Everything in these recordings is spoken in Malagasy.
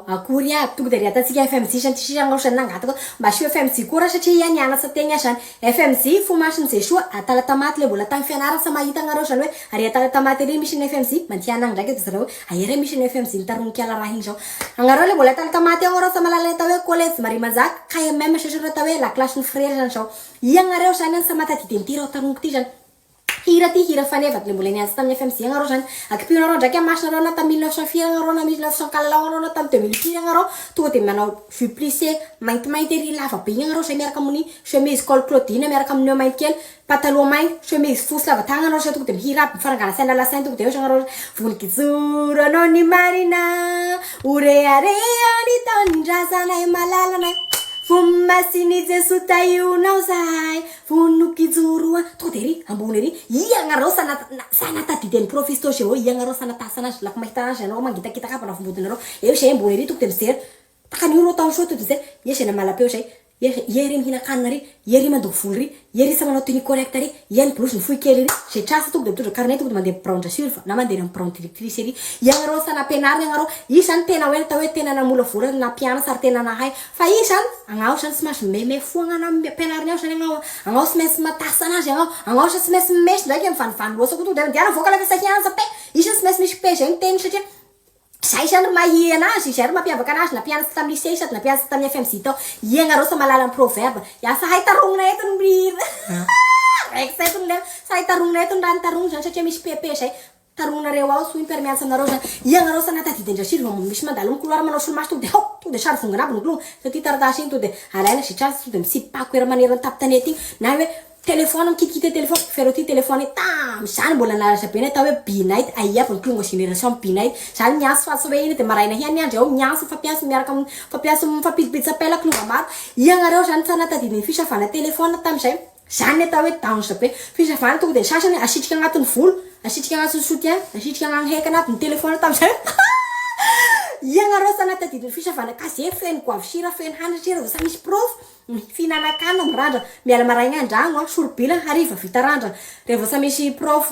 akory aby tonga de atatsika FMG santisisangao nangatako mba sio FMG koa satria ia nianatra tegna zany FMG fo masiny zay soa atalatamaty le mbola tany fianarana sa mahita anareo zany hoe ary atalatamaty ery misy ny FMG mantianana ndraiky edy zareo ahery misy ny FMG nitaronikala raha igny zao anareo le mbola atalatamaty anareo sa malala atao hoe collège Marie Manjaka KMM sesareo atao hoe la classe ny frère zany zao ianareo zany sa matatidiny ty raha taroniko ty zany Hira ty hira faneva le mbola niasa tamin'ny FMC anareo zany akipionareo ndraiky amasina na tamin'ny 1900 anareo na 1900 kalalao anareo tamin'ny 2000 anareo tonga de manao jupe plissé maintimainty ery lava be igny anareo zay miaraka amin'ny chemise col Claudine miaraka amin'ny mainty kely pataloha mainty chemise fotsy lava tagna anareo zay tonga de mihira aby mifarangana saina lasainy tonga de eo anareo vonikijoro anao ny marina orearea ny taonindrazanay malalana Fumasini Jesu tayunao zay funukizurua toderi amboneri iangaro sana tatiden profisto show iangaro sana tasana lak maitana jeno mangita kita kapana fumbudinero eu shay amboneri tuk temser takanyuro tan show tudize yeshena malapeo shay yeri hina kanari yeri mando fulri yeri sama no tini correctari yen plus no fuikeli she chasa tuk de tu carnet tuk mande pronta silva na mande pronta electricity iangaro sana penar iangaro isan tena wel tawe tena na mulo fura na piano sartena na hay fa isan angao san smash meme fuanga na penar nya san angao smes matasana angao smes mesh like em fan lo so tu de diana foca la vesa hianza pe isan smes mish pe jen ten che sai san mai na si ser ma piava kanas na piano tam lycée sat na piano tam FMC to iangaro sa malala proverbe ya sa hay tarong na eton bir except le sai tarong na eton ran tarong jan sa mish pepe sai tarong na rewa su impermeanza na rosa iangaro sa natati den jasir mo mish mandalum kular mano sul mastu de ho tu de char funga na bnu sa ti tardasin tu de halena si chas tu de si pa quer maniera taptaneti na we telefono kikite telefono feroti telefono tam san bola na sa pena tawe binait aya pon klungo generation binait san nyas fa so bene te maraina hian nya jo nyas fa pias miarkam fa pias fa pizza pela klunga mat iangaro san sana tati ni fisha fa na telefono tam sai san tawe tam sa pe fisha fa tu de sa san asitika ngatun full asitika ngatun soutien asitika ngang hekana pon telefono tam sai iangaro sana tati ni fisha fa na kasi fen kwa fshira fen hanjira sa mis prof finanakana mirandra miala maraigna andragno sorobila hariva vita randra rehefa sa misy prof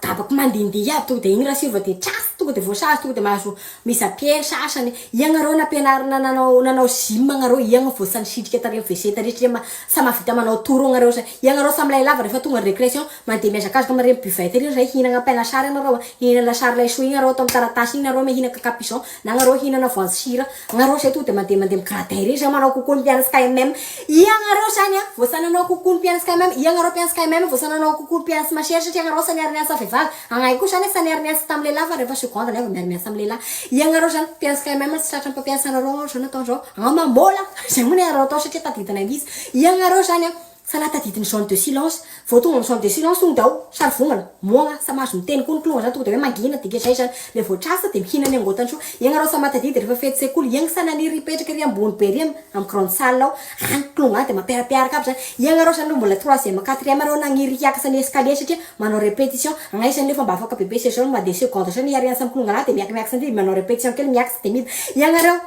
tabak mandindihy aby tonga de igny raha sirva de trasy tonga de voasazy tonga de mahazo misapie sasany ianareo nampianarina nanao gym anareo iagna voasany sitrika tare WC taretria sa mahavita manao toro anareo sa ianareo samilay lava rehefa tonga récréation mandeha miazakazaka mare buvette ery zay hinagna penasary anareo hinana lasary lay soa igny anareo atao taratasy igny anareo mihina capison na anareo hinana voanjo sira anareo say tonga de mandeha migradaire ery zay manao kokoa ny mpianatra KMM ianareo zany voasany anao kokoa ny mpianatra KMM ianareo mpianatra KMM voasany anao kokoa ny mpianatra masera satria anareo saniarniasa vehivavy anay koa zany saniarniasa tamile lava rehefa seconde nefa miarmiasa amile la ianareo zany mpianatra KMM tsy tratra mpampiasa anareo zany atao zao mambola zay moa anareo atao satria tadidina izy ianareo zany sana tadidiny zone de silence vao tonga zone de silence tonga dao sary vongana moagna sa mahazo miteny koa ny klonga zany tonga de hoe mangina dika zay zany le vao trasa de mihina ny angotany so ianareo sa matadidy rehefa fety sekoly iagna sananiry ipetraka ry ambony be ry amin'ny grande salle ao any klonga de mamperapiaraka aby zany ianareo zany mbola 3e 4e areo nagniry hiakasa ny escalier satria manao répétition agnaisany lefa mba afaka bebe session mba de seconde zany iariansa amin'ny klonga lahy de miakamiaka sandry manao répétition kely miakasa de midy ianareo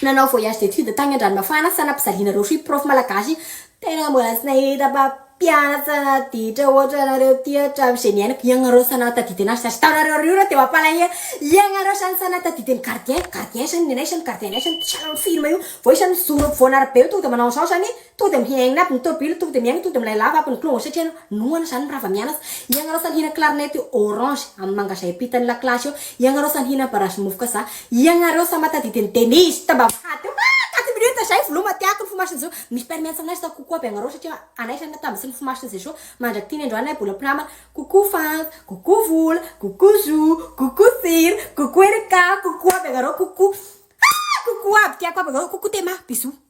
nanao voyage d'étude tagny Andranomafana sanapizalianareo sy prof malagasy tena mbola tsy nahita mpianatra naditra ohatra anareo ty hatramin'izay niainako ianareo sanatadidy anazy sasy taonareo riora de mampalahelo ianareo sany sanatadidy ny gardien sany nenay sany gardien nay sany salany film io vao isany zoro voanarabe io tonga de manao zao sany tonga de mihaigna aby ny tobile tonga de mihaigna tonga de milay lava aby ny klongo satria noana zany rava mianatra ianareo sany hina clarinette orange amin'ny mangazay pitany la classe io ianareo sany hina barage mofoka za ianareo sa matadidy ny tennis tamba faty minutes zay volo matiako ny fomasiny zao misy permiansa aminay sa kokoa aby anareo satria anay sany natambasy ny fomasiny zay so mandraky tiny androany ay bola plamana coucou fan coucou vola coucou jou coucou sir coucou erika coucou aby anareo coucou coucou aby tiako aby anareo coucou tema bisous